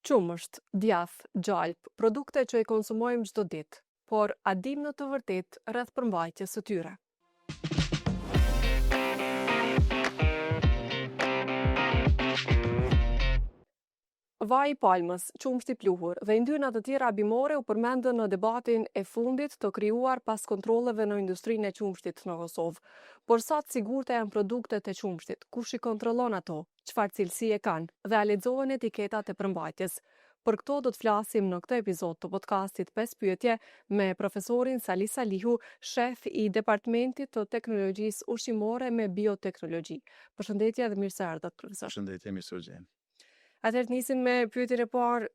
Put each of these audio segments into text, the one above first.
Qumësht, djath, gjalp, produkte që i konsumojmë çdo ditë, por a dim në të vërtetë rreth përmbajtjes së tyre? Vaj i palmës, qumshti i pluhur dhe yndyrna të tjera bimore u përmendën në debatin e fundit të krijuar pas kontrolleve në industrinë e qumshtit në Kosovë. Por sa të sigurta janë produktet e qumshtit? Kush i kontrollon ato? Çfarë cilësie kanë? Dhe a lexohen etiketat e përmbajtjes? Për këto do të flasim në këtë epizod të podcastit 5 pyetje me profesorin Sali Salihu, shef i Departamentit të Teknologjisë Ushqimore me Bioteknologji. Përshëndetje dhe mirë se ardhët, profesor. Përshëndetje, mirë se u gjeni. Atëherë nisim me pyetjen e parë,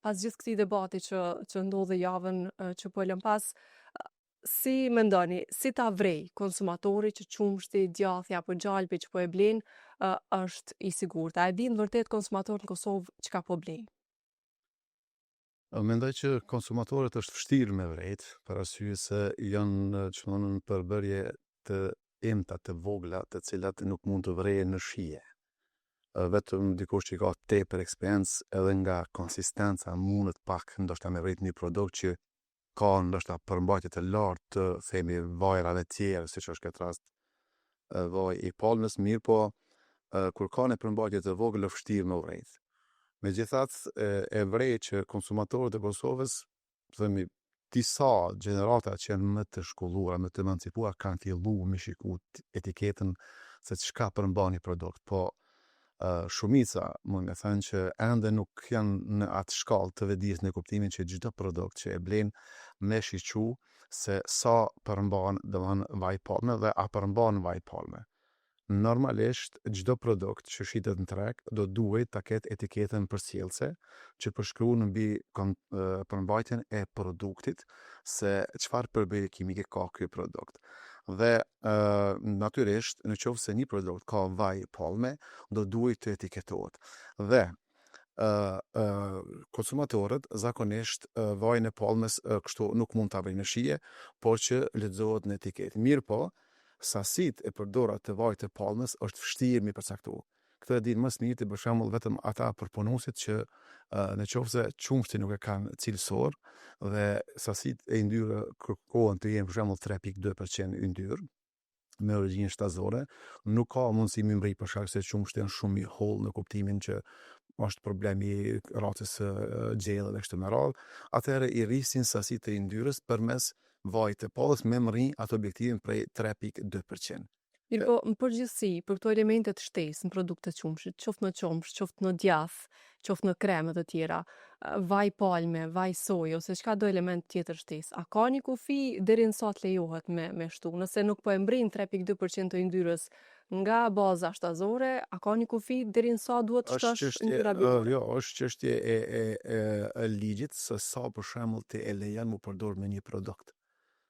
pas gjithë këtij debati që ndodhi javën që po e lëm pas, si mendoni, si ta vrej konsumatori që qumshti, djathi apo gjalpi që po e blen është i sigurt? A e din vërtet konsumatorët në Kosovë çka po blejnë? Mendoj që konsumatorët është vështirë me vrejt, për arsye se janë çmon përbërje të emta të vogla, të cilat nuk mund të vrehen në shije. Vetëm dikush që ka tepër eksperiencë edhe nga konsistenca mundet pak ndoshta me vret një produkt që ka ndoshta përmbajtje të lartë të themi vajrave të tjera, siç është këtë rast vaj i palmës, mirë po kur ka një përmbajtje të vogël është vështirë me vret. Megjithatë e vrej që konsumatorët e Kosovës, themi disa gjenerata që janë më të shkolluara, më të emancipuar kanë filluar me shikuar etiketën se çka përmban një produkt, po shumica mund me thënë që ende nuk janë në atë shkallë të vetëdijës në kuptimin që çdo produkt që e blen me shiqu se sa përmban domethënë vaj palme dhe a përmban vaj palme. Normalisht çdo produkt që shitet në treg do duhet ta ketë etiketën përcjellse që përshkruan mbi përmbajtjen e produktit se çfarë përbërje kimike ka ky produkt. Dhe natyrisht nëse një produkt ka vaj palme do duhet të etiketohet. Dhe konsumatorët zakonisht vajin e palmës kështu nuk mund ta vëjnë në shije, por që lexohet në etiketë. Mirë po, sasit e përdora të vajit të palmës është vështirë mi përcaktu. Këtë e din më së miri për shembull vetëm ata përpunuesit që nëse qumshti nuk e kanë cilësor dhe sasit e yndyrë kërkohen të jenë për shembull 3.2% yndyrë me origjinë shtazore, nuk ka mundësi mi mbri për shkak se qumshti janë shumë i hollë në kuptimin që është problemi racës gjellë dhe kështu me radhë, atëherë i rrisin sasitë e yndyrës përmes vajit të palmës me mri atë objektivin prej 3.2%. Mirë po, në përgjithësi, për këto elemente të shtesë në produktet qumshit, qoftë në qumsh, qoftë në djath, qoftë në kremet të tjera, vaj palme, vaj soje, ose çka do element tjetër shtesë, a ka një kufi deri në sa të lejohet me shtu? Nëse nuk po e mbrin 3.2% të yndyrës nga baza shtazore, a ka një kufi deri në sa duhet të shtosh yndyra bimore? Jo, është çështje e ligjit se sa për shembull ti e lejon mu përdor me një produkt.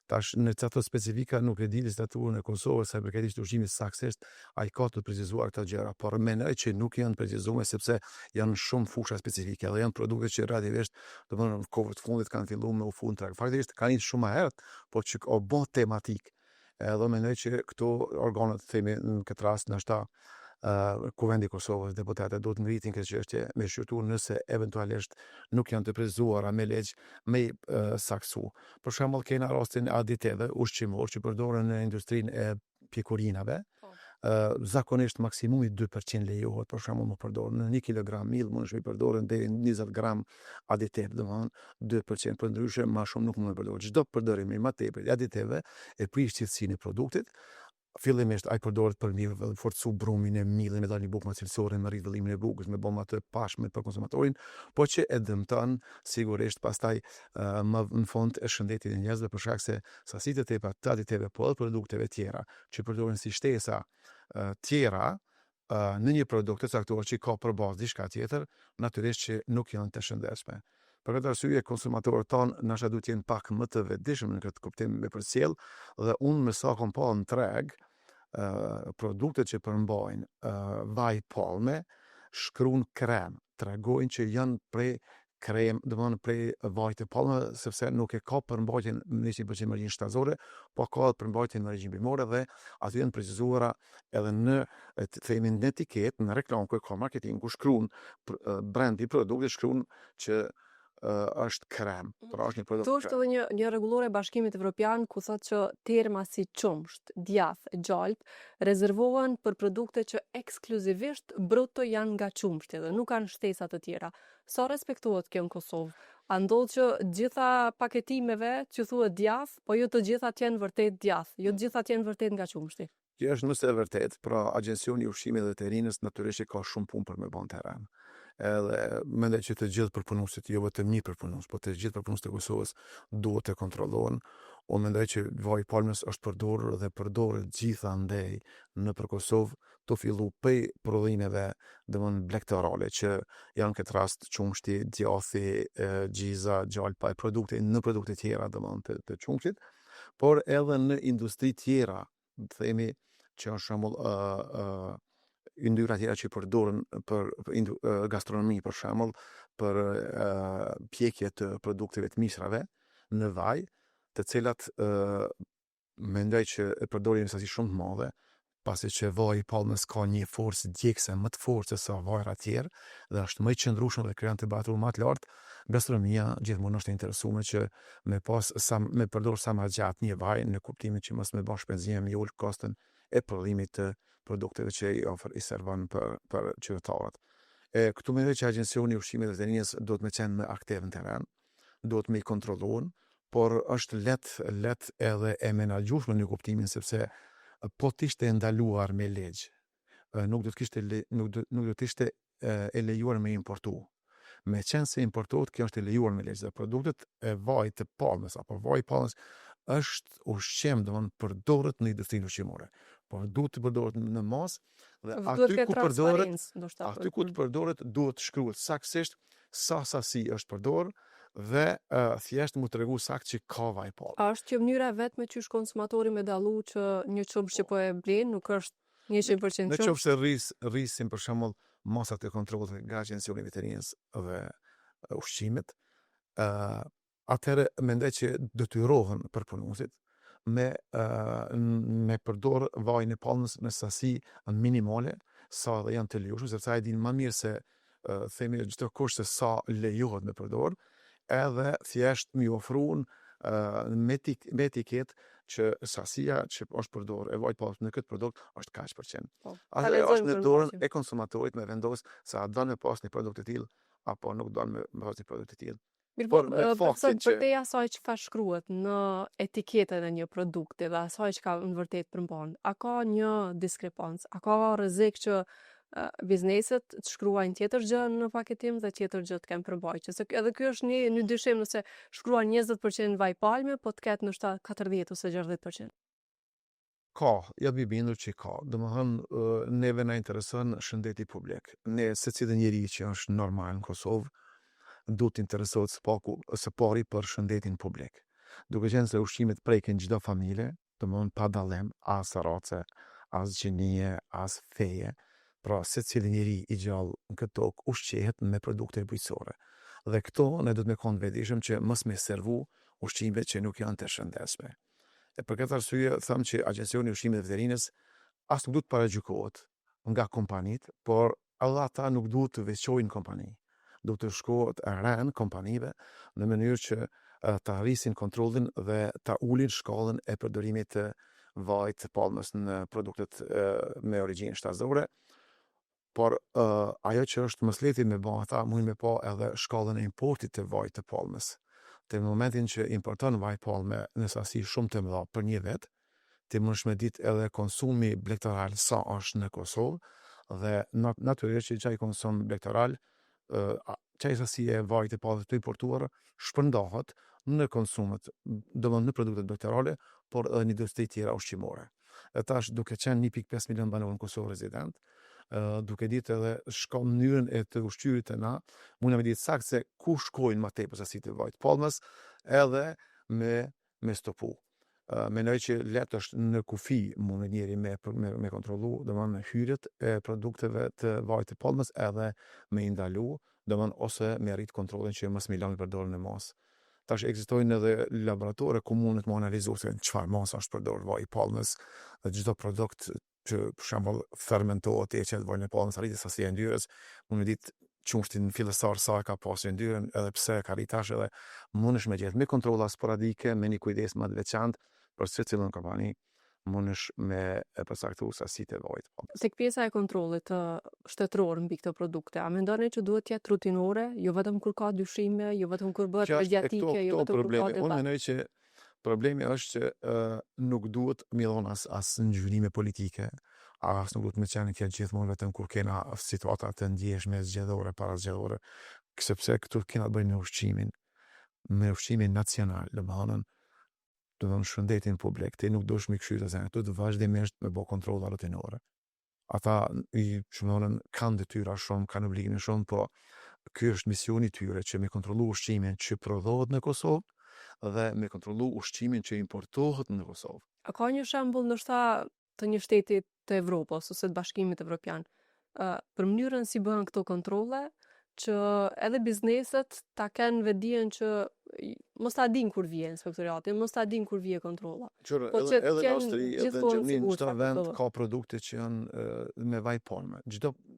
Tash në ato specifika nuk e di legislaturën e Kosovës sa përket ushqimit saktësisht ai ka të precizuar këto gjëra, por mendoj që nuk janë precizuar sepse janë shumë fusha specifike dhe janë produkte që relativisht domethënë në kohët fundit kanë filluar me u fund treg. Faktikisht kanë ishte shumë më herët, por që o bë tematik. Edhe mendoj që këto organet themi në këtë rast ndoshta Kuvendi i Kosovës, deputetët do të ngritin këtë çështje me shqyrtuar nëse eventualisht nuk janë të precizuara me ligj me saksu. Për shembull kena rastin e aditive ushqimor që përdoren në industrinë e pjekurinave. Zakonisht maksimumi 2% lejohet për shembull më përdor në 1 kg miell mund të përdoren deri 20 gram aditiv, domethënë 2%, për ndryshe më shumë nuk mund të përdoret. Çdo përdorim më tepër i aditive e prish cilësinë e produktit. Fillimisht ai përdoret për mirë forcu brumin e miellit, me dalë një bukë më cilësore, me rrit vëllimin e bukës, me bëm atë pashme për konsumatorin, po që e dëmton sigurisht pastaj më në fund e shëndetit e njerëzve për shkak se sasitë e tepra të aditive po edhe produkteve tjera që përdoren si shtesa tjera në një produkt të caktuar që ka për bazë diçka tjetër, natyrisht që nuk janë të shëndetshme. Për këtë arsye konsumatorët tanë ndoshta duhet të jenë pak më të vetëdijshëm në këtë kuptim me përcjell dhe unë me sa kam pa në treg produktet që përmbajnë vaj palme shkruan krem, tregojnë që janë prej krem, domethënë prej vajit të palmave, sepse nuk e ka përmbajtjen në 100% margjinë shtazore, po ka përmbajtjen në margjinë bimore dhe aty janë precizuara edhe në themi në etiket, në reklam ku ka marketing, ku shkruan brendi i produktit shkruan që është krem, pra është një produkt Këtu është krem. edhe një rregullore e Bashkimit Evropian ku thotë që terma si qumsht, djath, gjalp rezervohen për produkte që ekskluzivisht bruto janë nga qumshti dhe nuk kanë shtesa të tjera. Sa respektohet kjo në Kosovë? A ndodh që gjitha paketimeve që thuhet djath, po jo të gjitha janë vërtet djath, jo të gjitha janë vërtet nga qumshti. Kjo është nëse e vërtet, pra Agjencioni i Ushqimit dhe Veterinës natyrisht ka shumë punë për me bën terren. Edhe mendoj që të gjithë përpunuesit, jo vetëm një përpunues, po të gjithë përpunuesit e Kosovës duhet të kontrollohen. Unë mendoj që vaji i palmës është përdorur dhe përdoret gjithandej nëpër Kosovë, të fillu prej prodhimeve domthonë blegtorale që janë këtë rast qumshti, djathi, gjiza, gjalpa e në produkte tjera domthonë të qumshtit, por edhe në industri tjera, themi që është shembull yndyra tjera që përdoren për gastronomi, për shembull, për pjekje të produkteve të mishrave në vaj, të cilat mendoj që e përdorin në sasi shumë të madhe, pasi që vaji i palmës ka një forcë djegëse më të fortë se sa vajra tjerë dhe është më i qëndrueshëm dhe krijon temperaturë më të lartë. Gastronomia gjithmonë është e interesuar që me përdor sa më gjatë një vaj në kuptimin që mos me bash shpenzime me ul kostën e prodhimit të produkteve që i servon për qytetarët. Këtu mendoj që Agjencioni i Ushqimit dhe Veterinës duhet me qenë më aktiv në terren, duhet me i kontrolluar, por është let edhe e menaxhueshme në kuptimin sepse po të ishte ndaluar me ligj, nuk do të ishte e lejuar me importu. Me qenë se importohet, kjo është e lejuar me ligj dhe produktet e vajit të palmës apo vaji i palmës është ushqim, domthonë përdoret në industrinë ushqimore, por duhet të përdoret në masë dhe aty ku përdoret duhet të shkruhet saktësisht sa sasi është përdorur dhe thjesht mu tregu sakt që ka vaj palmë. A është që mënyra vetme që është konsumatori me dallu që një qumsht që po e blen nuk është 100% qumsht? Në qoftë se rrisin për shembull masat e kontrollit nga Agjencioni i Veterinës dhe Ushqimit, atëherë mendoj që detyrohen përpunuesit me përdor vajin e palmës në sasi minimale sa dhe janë të lejuar, sepse ai din më mirë se themi çdo kush se sa lejohet me përdor, edhe thjesht mi ofruan me etiket që sasia që është përdorur e vajit palmës në këtë produkt është kaq %. Atë është në dorën e konsumatorit me vendos se a don me pas një produkt të tillë apo nuk don me pas një produkt të tillë. Por përtej asaj që ka shkruhet në etiketën e një produkti dhe asaj që ka në vërtet përmban, a ka një diskrepancë, a ka rrezik që bizneset të shkruajnë tjetër gjë në paketim dhe tjetër gjë të kenë përmbajtje. Se edhe ky është një dyshim nëse shkruan 20% vaj palme, po të ketë ndoshta 40 ose 60%. Ka, ja bindur që ka. Domethënë neve na intereson shëndeti publik. Ne secili njeri që është normal në Kosovë duhet të interesohet së pari për shëndetin publik. Duke qenë se ushqimet prekin çdo familje, domethënë pa dallim, as race, as gjinie, as feje. Pra, secili njeri i gjallë në këtë tokë ushqehet me produkte bujqësore. Dhe këto ne do të me konë vetëdijshëm që mos me servu ushqime që nuk janë të shëndetshme. E për këtë arsye them që Agjencioni i Ushqimit dhe Veterinës as nuk duhet të paragjykohet nga kompanitë, por edhe ata nuk duhet të veçojnë kompani. Duhet të shkohet rend kompanive në mënyrë që ta rrisin kontrollin dhe ta ulin shkallën e përdorimit të vajit të palmës në produktet me origjinë shtazore. Por ajo që është më lehti me bë ata mund me pa edhe shkallën e importit të vajit të palmës. Në momentin që importon vaj palme në sasi shumë të mëdha për një vit, ti mundesh me ditë edhe konsumi blegtoral sa është në Kosovë dhe natyrisht që çaj konsum blegtoral, çaj sasi e vajit të palmës të importuar shpërndahet në konsumet, domethënë në produktet blegtorale, por edhe në industri tjera ushqimore. E tash duke qenë 1.5 milion banor në Kosovë rezident, duke ditë edhe mënyrën e të ushqyerit të na, mund me ditë saktë se ku shkojnë më tepër sasi të vajit palmës, edhe me stopu. Mendoj që letë është në kufi mund njeri me kontrollu, domethënë hyrjet e produkteve të vajit të palmës edhe me i ndalu domethënë ose me arrit kontrollin që mos me lënë përdorjen e masë. Tash ekzistojnë edhe laboratore ku mundet me analizu se çfarë masa është përdorur vaj i palmës, dhe çdo produkt që për shembull fermentohet e qet vajin e palmës arritet sasia e yndyrës, mund me ditë qumshtin fillestar sa e ka pasur yndyrën, edhe pse ka arrit tash, edhe mundesh me gjetë me kontrolla sporadike, me një kujdes më të veçantë për secilën kompani, mundesh me e përcaktu sasitë e vajit palmës. Tek pjesa e kontrollit shtetëror mbi këto produkte, a mendoni që duhet të jetë rutinore, jo vetëm kur ka dyshime, jo vetëm kur bëhet mediatike, jo vetëm kur ka problemi. Unë debat? mendoj që problemi është që nuk duhet mi dhon as ngjyrime politike, as nuk duhet me qenë kjo gjithmonë vetëm kur kena situata të ndjeshme zgjedhore, para zgjedhore, sepse këtu kena të bëjmë me ushqimin nacional, domethënë shëndetin publik, ti nuk duhesh me këshyta se këtu të vazhdimisht me bë kontrolla rutinore. Ata kanë detyra shumë, kanë obligime shumë, po ky është misioni i tyre që me kontrollu ushqimin që prodhohet në Kosovë dhe me kontrollu ushqimin që importohet në Kosovë. A ka një shembull ndoshta të një shteti të Evropës ose të Bashkimit Evropian, për mënyrën si bëhen këto kontrolle, që edhe bizneset ta kenë vetdijen që mos ta din kur vjen inspektorati, mos ta din kur vjen kontrolla. Po që Edhe në t'jen Austri, edhe në gjithmonë Gjermani, sigurt çdo sa vend kuptohet. ka produkte që janë me vaj palme.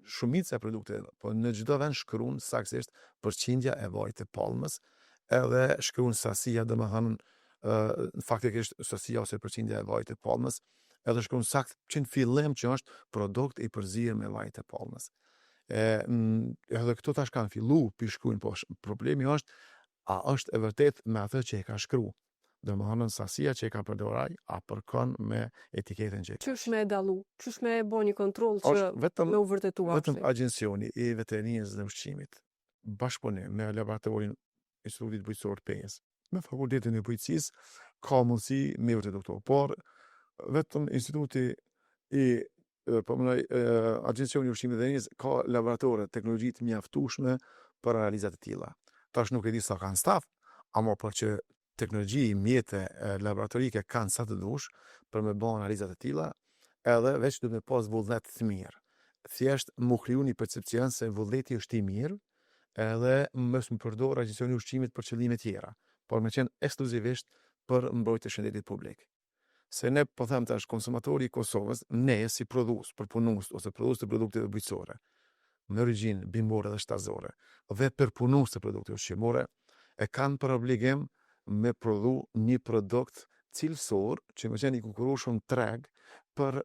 Shumica e produkteve, po në çdo vend shkruan saktësisht përqindja e vajit të palmës, edhe shkruan sasia, domethënë faktikisht sasia ose përqindja e vajit të palmës, edhe shkruan sakt që në fillim që është produkt i përzierë me vaj të palmës. Edhe këto tash kanë fillu pi shkruajnë, po problemi është a është e vërtet me atë që e ka shkru. Domethënë sasia që e ka përdorur ai a përkon me etiketën që e ka. Qysh me dallu? Qysh me bë një kontroll që Është vetëm me u vërtetua vetëm kështu? agjencioni i veterinisë dhe ushqimit, bashkëpunim me laboratorin Institutit Bujqësor Penjës, me Fakultetin e Bujqësisë, ka mundësi me vërtetu këto. Por vetëm instituti i agjencioni i ushqimit dhe veterinisë ka laboratore, teknologji të mjaftueshme për analizat e tilla. Tash nuk e di sa kanë staf, ama për që teknologji, mjete laboratorike kanë sa të dush për me bë analizat e tilla, edhe veç duhet me pas vullnet të mirë. Thjesht mu kriju një percepcion se vullneti është i mirë, edhe mos më përdor agjencioni i ushqimit për qëllime tjera, por me qenë ekskluzivisht për mbrojtje të shëndetit publik. Se ne po them tash konsumatori i Kosovës, ne si prodhues, përpunues ose prodhues të produkteve bujqësore, me origjinë bimore dhe shtazore, dhe përpunues të produkteve ushqimore, e kanë për obligim me prodhu një produkt cilësor që me qenë i konkurrueshëm treg për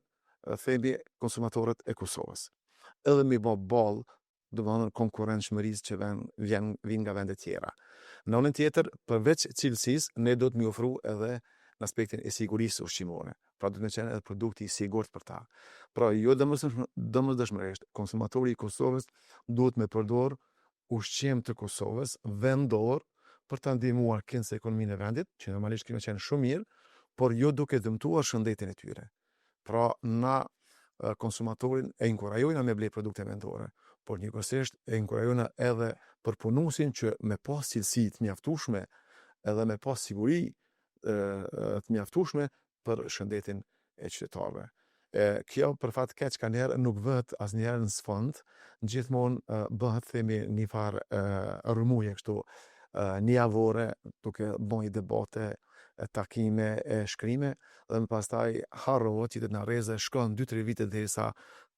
themi konsumatorët e Kosovës. Edhe me bë ball, domethënë konkurrencshmërisë që vjen nga vende tjera. Në anën tjetër, përveç cilësisë, ne do të mi ofru edhe në aspektin e sigurisë ushqimore. Pra do të qenë edhe produkti i sigurt për ta. Pra jo domosdoshmërisht, konsumatori i Kosovës duhet me përdor ushqim të Kosovës vendor për ta ndihmuar këndse ekonominë e vendit, që normalisht kemi qenë shumë mirë, por jo duke dëmtuar shëndetin e tyre. Pra na konsumatorin e inkurajojna me ble produkte vendore, por njëkohësisht e inkurajojna edhe përpunuesin që me pas cilësi të mjaftueshme edhe me pas siguri të mjaftueshme për shëndetin e qytetarëve. Kjo për fat keq kanjherë nuk bëhet asnjëherë në sfond, gjithmonë bëhet themi një farë rrëmuje kështu njavore, duke bëj debate, takime e shkrime, dhe më pastaj harrohet që të na rreze shkon 2-3 vite derisa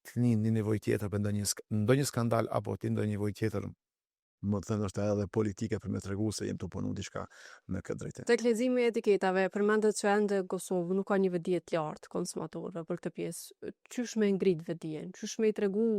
të një nevojë tjetër për ndonjë skandal apo të ndonjë nevojë tjetër, më të thënë është edhe politike për me tregu se jem të punu diçka në këtë drejtim. Tek leximi i etiketave, përmendet që ende Kosovë nuk ka një vetdije të lartë konsumatorëve për këtë pjesë. Qysh me ngrit vetdijen? Qysh me i tregu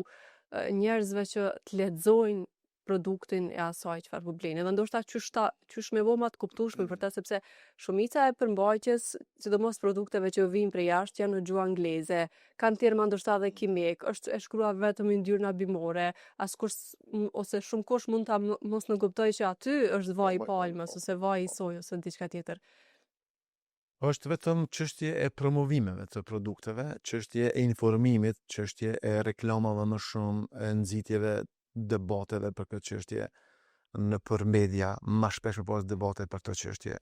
njerëzve që të lexojnë produktin e asaj çfarë po blejnë? Edhe ndoshta qysh me vëma të kuptueshme për ta, sepse shumica e përmbajtjes, sidomos produkteve që vijnë prej jashtë, janë në gjuhë angleze, kanë terma ndoshta edhe kimik, është e shkruar vetëm në ngjyrë bimore, askush ose shumë kush mund ta mos në kuptoj që aty është vaj i palmës ose vaj i sojës ose diçka tjetër. Është vetëm çështje e promovimeve të produkteve, çështje e informimit, çështje e reklamave më shumë, e nxitjeve, debateve për këtë çështje në për media, më shpesh pas debate për këtë çështje.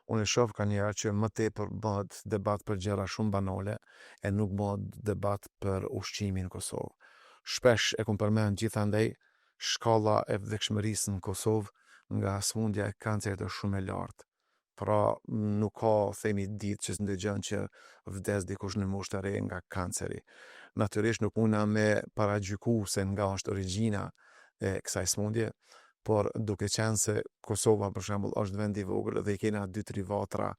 Unë e shoh kanjëherë që më tepër bëhet debat për gjëra shumë banale e nuk bëhet debat për ushqimin në Kosovë. Shpesh e kam përmend gjithandej shkalla e vdekshmërisë në Kosovë nga smundja e kancerit është shumë e lartë. Pra nuk ka themi ditë që ndëgjon që vdes dikush në moshë të re nga kanceri. Natyrisht nuk mundna me paragjyku se nga është origjina e kësaj smundje, por duke qenë se Kosova për shembull është vend i vogël dhe i kena 2-3 vatra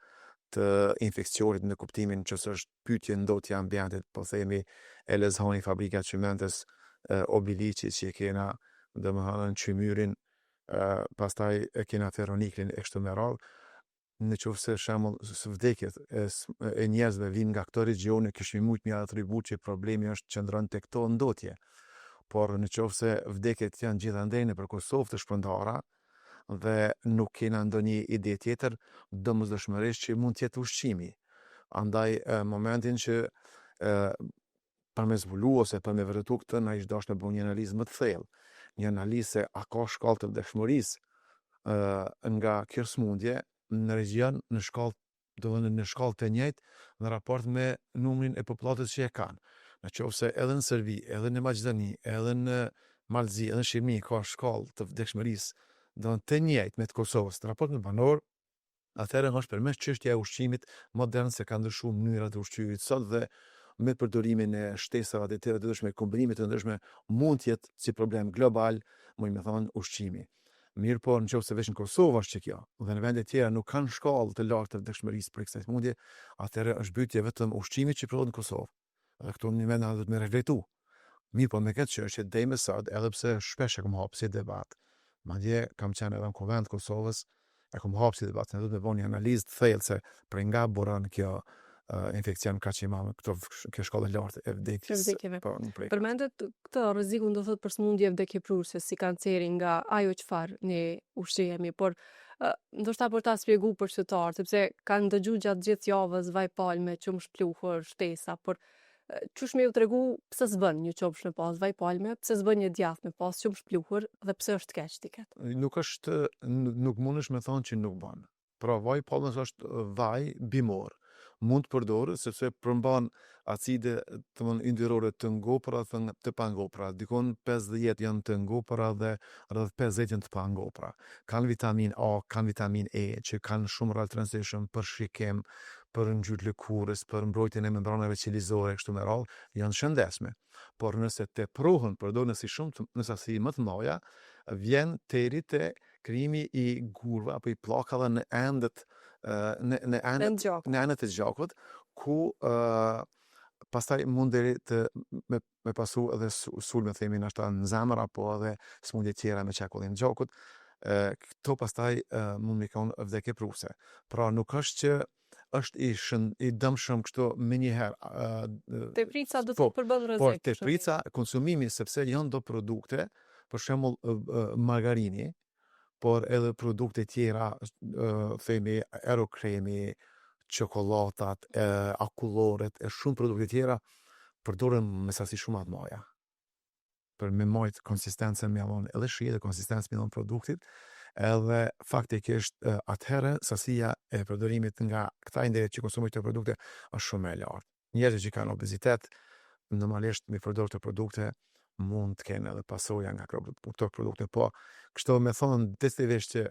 të infekcionit në kuptimin që është pyetje ndotja ambientit, po themi e lezhoni fabrika çimentes Obiliqi që e kena domethënë Qymyrin, pastaj e kena Ferroniklin e kështu me radhë. Në qoftë se shembull vdekjet e njerëzve vinë nga këto regione, kishim mujt me atribu që problemi është qëndron tek këto ndotje. Por në qoftë se vdekjet janë gjithandej nëpër Kosovë të shpërndara dhe nuk kena ndonjë ide tjetër, domosdoshmërisht që mund të jetë ushqimi. Andaj momentin që për me zbulu ose për me vërtetu këtë, na ish dashur të bëjmë një analizë më të thellë, një analizë se a ka shkallë të vdekshmërisë nga kjo smundje në region në shkallë, domethënë në shkallë të njëjtë në raport me numrin e popullatës që e kanë. Në qoftë se edhe në Serbi, edhe në Maqedoni, edhe në Malzi, edhe në Shqipëri ka shkallë të vdekshmërisë domethënë të njëjtë me të Kosovës, në raport me banor, atëherë është përmes çështja e ushqimit modern se ka ndryshuar mënyrat e ushqyerjes sot dhe me përdorimin e shtesave të tjera të ndryshme, kombinime të ndryshme, mund të jetë si problem global, mund të thonë ushqimi. Mirë po, në qoftë se veç në Kosovë është që kjo, dhe në vende tjera nuk kanë shkallë të lartë të vdekshmërisë për kësaj smundje, atëherë është pyetje vetëm ushqimit që prodhohet në Kosovë. Dhe këtu në vend duhet me reflektu. Mirë po, me këtë çështje deri më sot, edhe pse shpesh e kam hapur si debat, madje kam qenë edhe në Kuvend të Kosovës, e kam hapur si debat, ne duhet të bëni një analizë të thellë se për nga buron kjo infekcion kaq i madh, kjo shkallë e lartë e vdekjeve. Po, përmendet këtë rrezikun do thot për smundje vdekjeprurse si kanceri nga ajo çfarë ne ushqihemi, por ndoshta për ta shpjeguar për qytetarët, sepse kanë dëgjuar gjatë gjithë javës vaj palme, qumsh pluhur, shtesa, por çush më u tregu pse s'bën një qumsh me pas vaj palme, pse s'bën një djath me pas qumsh pluhur dhe pse është keq tiket. Nuk mundesh me thonë që nuk bën. Pra vaj palme është vaj bimor. Mund të përdorë sepse përmban acide yndyrore të ngopura dhe të pangopura. Dikon 50 janë të ngopura dhe rreth 50 janë të pangopura. Kanë vitamin A, kanë vitamin E që kanë shumë rol të rëndësishëm për shikim, për ngjyrë lëkurës, për mbrojtjen e membranave qelizore kështu me radhë, janë shëndetshme. Por nëse tepruhen përdoren në sasi më të mëdha, vjen deri te krijimi i gurve apo i pllakave në endet në anët e gjakut, ku pastaj mund deri të me pasu edhe sulme themi nashta në zemër apo edhe smundje tjera me çakullin e gjakut. Këto pastaj mund me kon vdekjeprurse. Pra nuk është që është i dëmshëm kështu menjëherë. Teprica do të përbën rrezik. Por teprica, konsumimi sepse janë do produkte, për shembull margarini, por edhe produkte tjera, themi aerokremi, çokollatat, akulloret, e shumë produkte tjera përdoren me sasi shumë të mëdha. Për me marrë konsistencën me avon edhe shije dhe konsistencën me avon produktit, edhe faktikisht atëherë sasia e përdorimit nga këta individ që konsumojnë këto produkte është shumë e lartë. Njerëzit që kanë obezitet, normalisht me përdor këto produkte mund të kenë edhe pasoja nga këto produkte, po kështu me thonë detyrisht që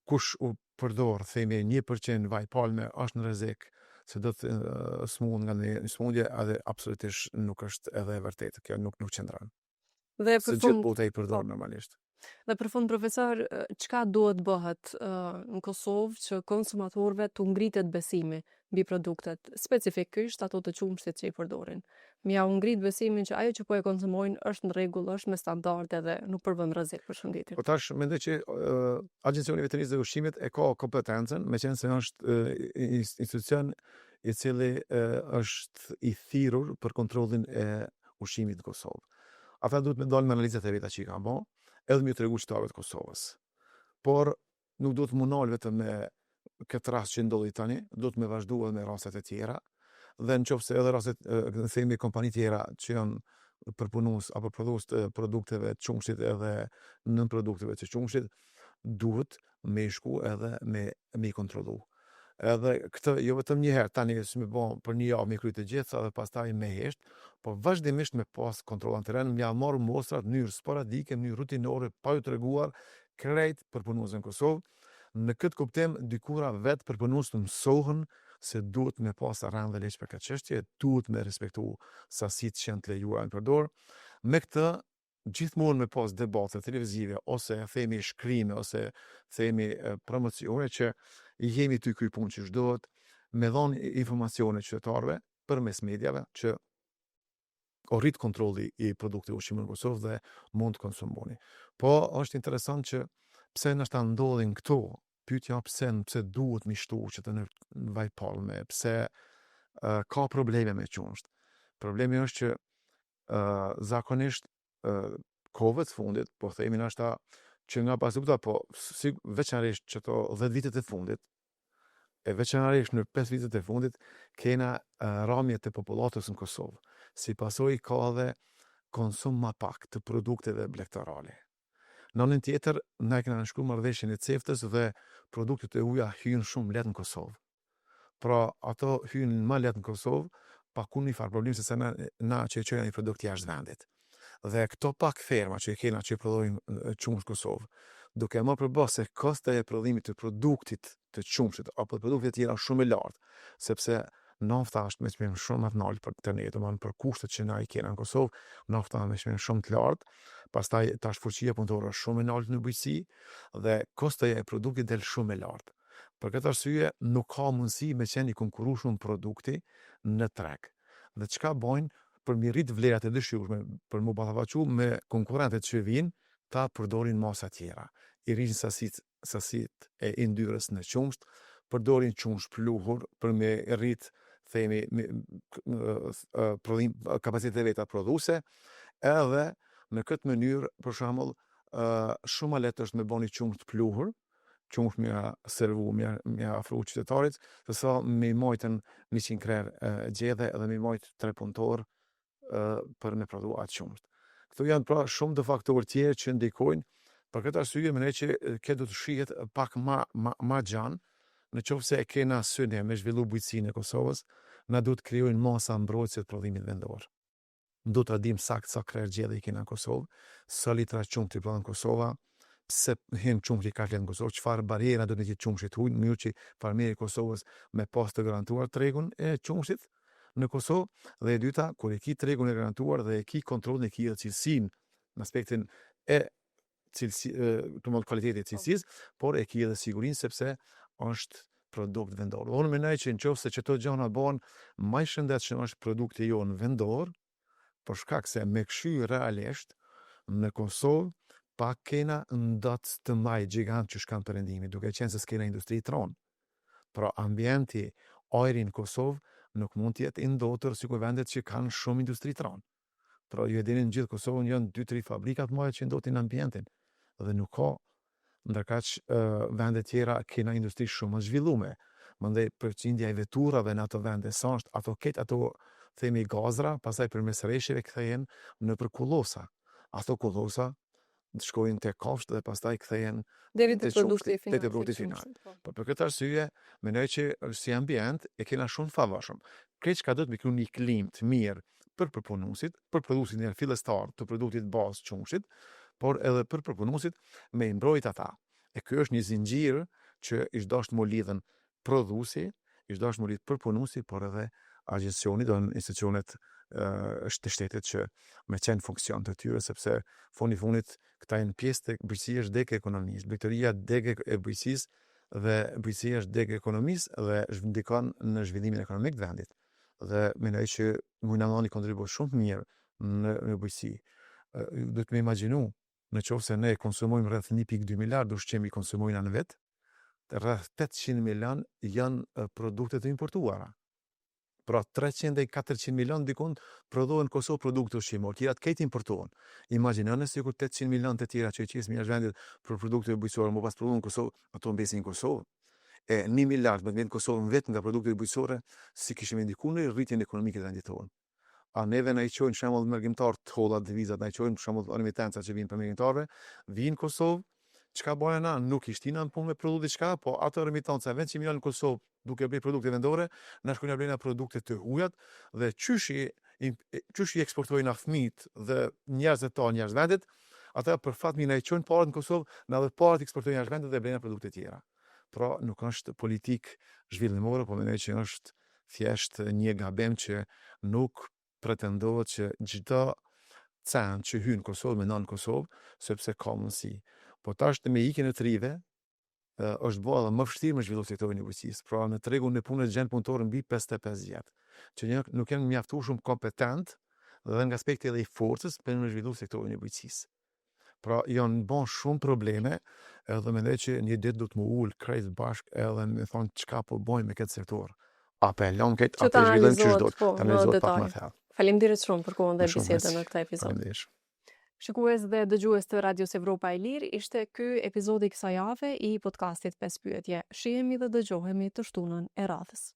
kush u përdor themi 1% vaj palme është në rrezik se do të smund nga një smundje, edhe absolutisht nuk është edhe e vërtetë, kjo nuk qëndron. Dhe se gjithë bota i përdor normalisht. Dhe për fund, profesor, çka duhet bëhet në Kosovë që konsumatorëve të ngritet besimi mbi produktet, specifikisht ato të qumshtit që i përdorin. Mja u ngrit besimin që ajo që po e konsumojnë është në rregull, është me standarde dhe nuk përbën rrezik për shëndetin. Po tash mendoj që Agencioni Veterinisë dhe Ushqimit e ka kompetencën, meqense se është institucion i cili është i thirrur për kontrollin e ushqimit në Kosovë. Ata duhet me dalë me analizat e veta që i kanë bërë, edhe me tregu qytetarëve të Kosovës. Por nuk duhet munal vetëm me këtë rast që ndodhi tani, duhet me vazhdu edhe me rastet e tjera, dhe në qoftë se edhe rastet themi kompani tjera që janë përpunues apo prodhues të produkteve të qumshtit edhe nën produkteve të qumshtit, duhet me shku edhe me kontrollu. Edhe këtë jo vetëm një herë, tani si më bën për një javë me kry të gjitha dhe pastaj me hesht, po vazhdimisht me pas kontroll në terren, m'ja marr mostrat në mënyrë sporadike, në mënyrë rutinore, pa ju treguar krejt përpunuesve në Kosovë. Në këtë kuptim, dykura vetë përpunues të mësohen se duhet me pas rënd dhe leq për këtë çështje, duhet me respektu sasitë që janë të lejuara në përdor. Me këtë gjithmonë me pas debate televizive ose themi shkrime ose themi promocione që i jemi ty kry punë që shdohet, me dhonë informacione qytetarëve përmes mediave që o rrit kontrolli i produkte ushqimit në Kosovë dhe mund të konsumoni. Po është interesant që pse nështë ndodhin këto, pyetja pse duhet mi shtu që të në vaj palme, pse ka probleme me qumsht. Problemi është që zakonisht kohëve të fundit, po themi nështë që nga pasukta, po veçanërisht që to 10 vitet e fundit, e veçanërisht në 5 vitet e fundit, kena ramje të popullatës në Kosovë. Si pasojë ka dhe konsum ma pak të produkteve blegtarale. Në anën tjetër, ne kena nënshkru marrëveshjen e CEFTA-s dhe produktet e huaja hynë shumë lehtë në Kosovë. Pra, ato hynë më lehtë në Kosovë, pa ku një farë problem, se na që i qojna një produkt jashtë vendit. Dhe këto pak ferma që i kena që i prodhojnë qumsh në Kosovë, duke më përbërë se kosta e prodhimit të produktit të qumshit apo të produktit tjera shumë e lartë, sepse nafta është me çmim shumë të lartë për të ne, domethënë për kushtet që na i kena në Kosovë, nafta me çmim shumë të lartë, pastaj tash fuqia punëtore është shumë e lartë në bujqësi dhe kosta e produktit del shumë e lartë. Për këtë arsye nuk ka mundësi me qenë i konkurrueshëm produkti në treg. Dhe çka bojnë për mi rrit vlerat e dëshirshme, për mu ballafaqu me konkurrentët që vinë, ta përdorin masa tjera. I rrisin sasit e yndyrës në qumsht, përdorin qumsht pluhur për me rrit themi kapacitet e veta prodhuese, edhe në këtë mënyrë, për shembull, shumë ma lehtë është me bën një qumsht pluhur, qumsht me servu, me afru qytetarit, sesa me mojtën 100 krerë gjedhe edhe me mojt 3 punëtor për me prodhu atë qumsht. Këto janë pra shumë të faktorë tjerë që ndikojnë, për këtë arsye mendoj që kjo do të shihet pak ma gjanë, në qoftë se e kena syne me zhvillu bujqësinë e Kosovës, na duhet krijojnë masa mbrojtëse të prodhimit vendor. Do të dim sakt sa krerë gjedhe i kena në Kosovë, sa litra qumshti prodhon në Kosova, pse hin qumshti ka flet në Kosovë, çfarë barriera do të jetë qumshit huaj, në mënyrë që farmeri i Kosovës me pas të garantuar tregun e qumshtit në Kosovë, dhe e dyta, kur e ki tregun e garantuar dhe e ki kontrollin e ki dhe cilësinë në aspektin e të mund kvaliteti e cilësisë, por e ki edhe sigurinë sepse është produkt vendor. Unë mendoj që nëse çdo gjëna bëhen më i shëndetshëm është produkti jon vendor, për shkak se me kshy realisht në Kosovë pa kena ndat të maj gjigant që shkan perëndimi, duke qenë se s'kena industri tron. Pra ambienti, ajri në Kosovë nuk mund të jetë i ndotër sikur vendet që kanë shumë industri tron. Pra ju e dini në gjithë Kosovën janë 2-3 fabrikat më që ndotin ambientin dhe nuk ka ndërkaq vende tjera kena industri shumë më zhvillume. Mandej përqindja e veturave në ato vende sa është ato themi gazra, pastaj përmes rreshjeve kthehen në për kullosa. Ato kullosa shkojnë te kafshët dhe pastaj kthehen deri te produkti final. Po për këtë arsye mendoj që si ambient e kena shumë favorshëm. Kreç ka do të mikru një klim të mirë për përpunuesit, për prodhuesin e fillestar të produktit bazë qumshit, por edhe për përpunuesit me mbrojt ata. E ky është një zinxhir që ish dashur të lidhen prodhuesi, ish dashur të lidh përpunuesi, por edhe agjencioni do në institucionet të shtetit që me qenë funksion të tyre, sepse foni funit këta janë pjesë të bujqësia është dek e ekonomisë, blegtaria dek e bujqësisë dhe bujqësia është dek e ekonomisë dhe ndikon në zhvillimin ekonomik të vendit. Dhe mendoj që mund të ndoni kontribut shumë të mirë në bujqësi. Do të më imagjinu, në qoftë se ne konsumojmë rreth 1.2 miliard ushqim i konsumojnë në vet, rreth 800 milion janë produkte të importuara. Pra 300 e 400 milion dikund prodhohen Kosovë produkte ushqimor, tjerat këtë importohen. Imagjinoni sikur 800 milion të tjera që i qesmi jashtë vendit për produkte bujqësore, më pas prodhohen në Kosovë, ato mbesin në Kosovë. E 1 miliard me vjen Kosovën vetëm nga produktet bujqësore, si kishim ndikuar në rritjen ekonomike të vendit tonë. A neve na i qojnë shembull mërgjimtar të hollat devizat, na i qojnë për shembull remitenca që vinë për mërgjimtarëve, vinë në Kosovë, çka bojnë na, nuk ishtin në punë me prodhu diçka, po ato remitanca vetë që janë në Kosovë duke bërë produkte vendore, na shkojnë blejnë produkte të hujat dhe qysh i eksportojnë fëmijët dhe njerëzit ta njerëz vendit, ata për fat mirë na i çojnë parët në Kosovë, na dhe parët eksportojnë jashtë vendit dhe blejnë produkte tjera. Pra nuk është politik zhvillimore, po mendoj që është thjesht një gabim që nuk pretendohet që çdo cent që hyn në Kosovë menon në Kosovë, sepse ka mundësi. Po tash me ikjen e të rive, është bërë më vështirë me zhvillu sektorin e bujqësisë. Pra në tregun e punës gjend punëtorë mbi 55 vjet, që nuk janë mjaftuar shumë kompetent dhe nga aspekti edhe i forcës për në zhvillu sektorin e bujqësisë. Pra janë bën shumë probleme, edhe mendoj që një ditë do të më ul krejt bashk edhe më thonë çka po bëjmë me këtë sektor. Apelon këtë, apo zhvillojmë çështë do të analizohet pak më thellë. Faleminderit shumë për kohën dhe bisedën në këtë epizod. Faleminderit. Shikues dhe dëgjues të Radios Evropa e Lirë, ishte ky epizodi kësaj jave i podcastit 5 pyetje. Shihemi dhe dëgjohemi të shtunën e radhës.